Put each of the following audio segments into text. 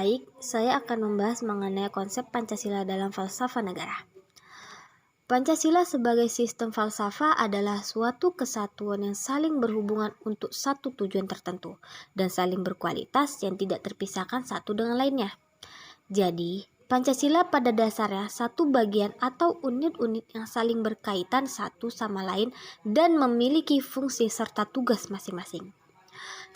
Baik, saya akan membahas mengenai konsep Pancasila dalam falsafah negara. Pancasila sebagai sistem falsafah adalah suatu kesatuan yang saling berhubungan untuk satu tujuan tertentu dan saling berkualitas yang tidak terpisahkan satu dengan lainnya. Jadi, Pancasila pada dasarnya satu bagian atau unit-unit yang saling berkaitan satu sama lain dan memiliki fungsi serta tugas masing-masing.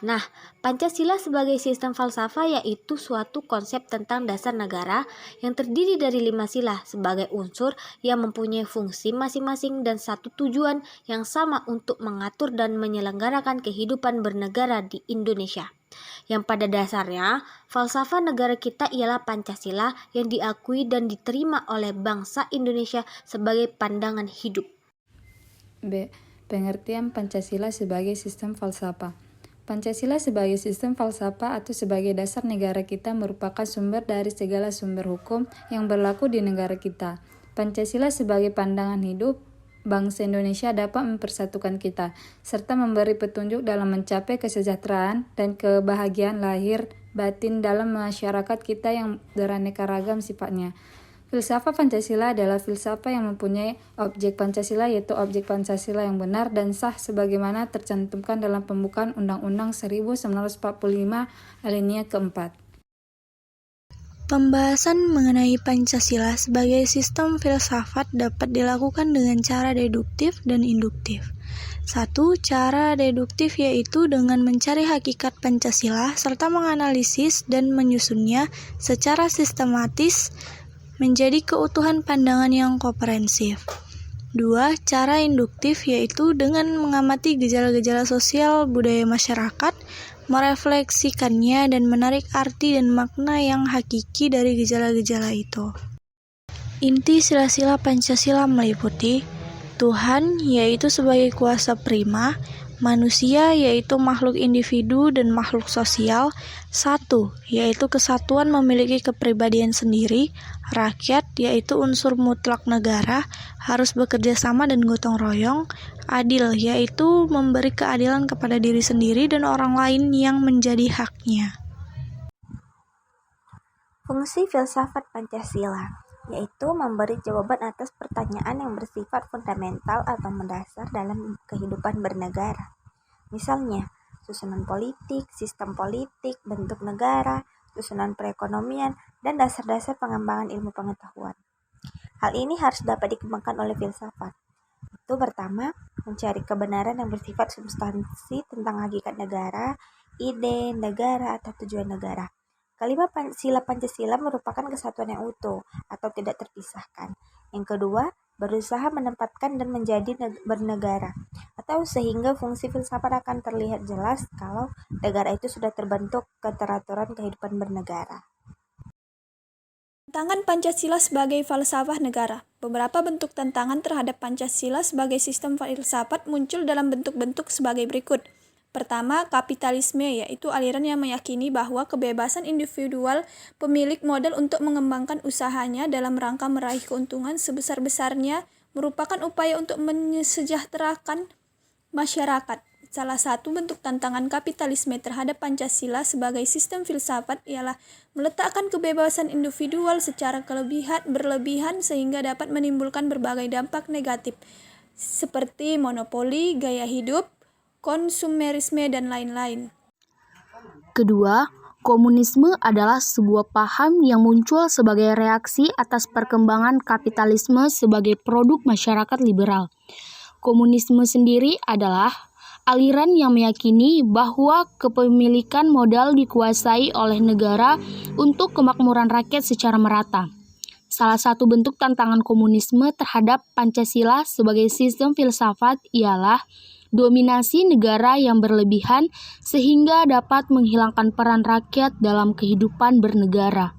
Nah, Pancasila sebagai sistem falsafah yaitu suatu konsep tentang dasar negara yang terdiri dari 5 sila sebagai unsur yang mempunyai fungsi masing-masing dan satu tujuan yang sama untuk mengatur dan menyelenggarakan kehidupan bernegara di Indonesia. Yang pada dasarnya, falsafah negara kita ialah Pancasila yang diakui dan diterima oleh bangsa Indonesia sebagai pandangan hidup. B. Pengertian Pancasila sebagai sistem falsafah. Pancasila sebagai sistem falsafah atau sebagai dasar negara kita merupakan sumber dari segala sumber hukum yang berlaku di negara kita. Pancasila sebagai pandangan hidup bangsa Indonesia dapat mempersatukan kita, serta memberi petunjuk dalam mencapai kesejahteraan dan kebahagiaan lahir batin dalam masyarakat kita yang beraneka ragam sifatnya. Filsafat Pancasila adalah filsafat yang mempunyai objek Pancasila, yaitu objek Pancasila yang benar dan sah sebagaimana tercantumkan dalam pembukaan Undang-Undang 1945 alinea keempat. Pembahasan mengenai Pancasila sebagai sistem filsafat dapat dilakukan dengan cara deduktif dan induktif. 1. Cara deduktif yaitu dengan mencari hakikat Pancasila serta menganalisis dan menyusunnya secara sistematis menjadi keutuhan pandangan yang komprehensif. 2. Cara induktif yaitu dengan mengamati gejala-gejala sosial budaya masyarakat, merefleksikannya dan menarik arti dan makna yang hakiki dari gejala-gejala itu. Inti sila-sila Pancasila meliputi Tuhan yaitu sebagai kuasa prima, manusia yaitu makhluk individu dan makhluk sosial, 1 yaitu kesatuan memiliki kepribadian sendiri, rakyat yaitu unsur mutlak negara, harus bekerja sama dan gotong royong, adil yaitu memberi keadilan kepada diri sendiri dan orang lain yang menjadi haknya. Fungsi filsafat Pancasila yaitu memberi jawaban atas pertanyaan yang bersifat fundamental atau mendasar dalam kehidupan bernegara. Misalnya, susunan politik, sistem politik, bentuk negara, susunan perekonomian, dan dasar-dasar pengembangan ilmu pengetahuan. Hal ini harus dapat dikembangkan oleh filsafat. Itu pertama, mencari kebenaran yang bersifat substansi tentang hakikat negara, ide negara atau tujuan negara. Kelima, sila Pancasila merupakan kesatuan yang utuh atau tidak terpisahkan. Yang kedua, berusaha menempatkan dan menjadi bernegara, atau sehingga fungsi filsafat akan terlihat jelas kalau negara itu sudah terbentuk keteraturan kehidupan bernegara. Tantangan Pancasila sebagai falsafah negara. Beberapa bentuk tantangan terhadap Pancasila sebagai sistem filsafat muncul dalam bentuk-bentuk sebagai berikut. Pertama, kapitalisme, yaitu aliran yang meyakini bahwa kebebasan individual pemilik modal untuk mengembangkan usahanya dalam rangka meraih keuntungan sebesar-besarnya merupakan upaya untuk mensejahterakan masyarakat. Salah satu bentuk tantangan kapitalisme terhadap Pancasila sebagai sistem filsafat ialah meletakkan kebebasan individual secara berlebihan sehingga dapat menimbulkan berbagai dampak negatif seperti monopoli, gaya hidup, konsumerisme, dan lain-lain. Kedua, komunisme adalah sebuah paham yang muncul sebagai reaksi atas perkembangan kapitalisme sebagai produk masyarakat liberal. Komunisme sendiri adalah aliran yang meyakini bahwa kepemilikan modal dikuasai oleh negara untuk kemakmuran rakyat secara merata. Salah satu bentuk tantangan komunisme terhadap Pancasila sebagai sistem filsafat ialah dominasi negara yang berlebihan sehingga dapat menghilangkan peran rakyat dalam kehidupan bernegara.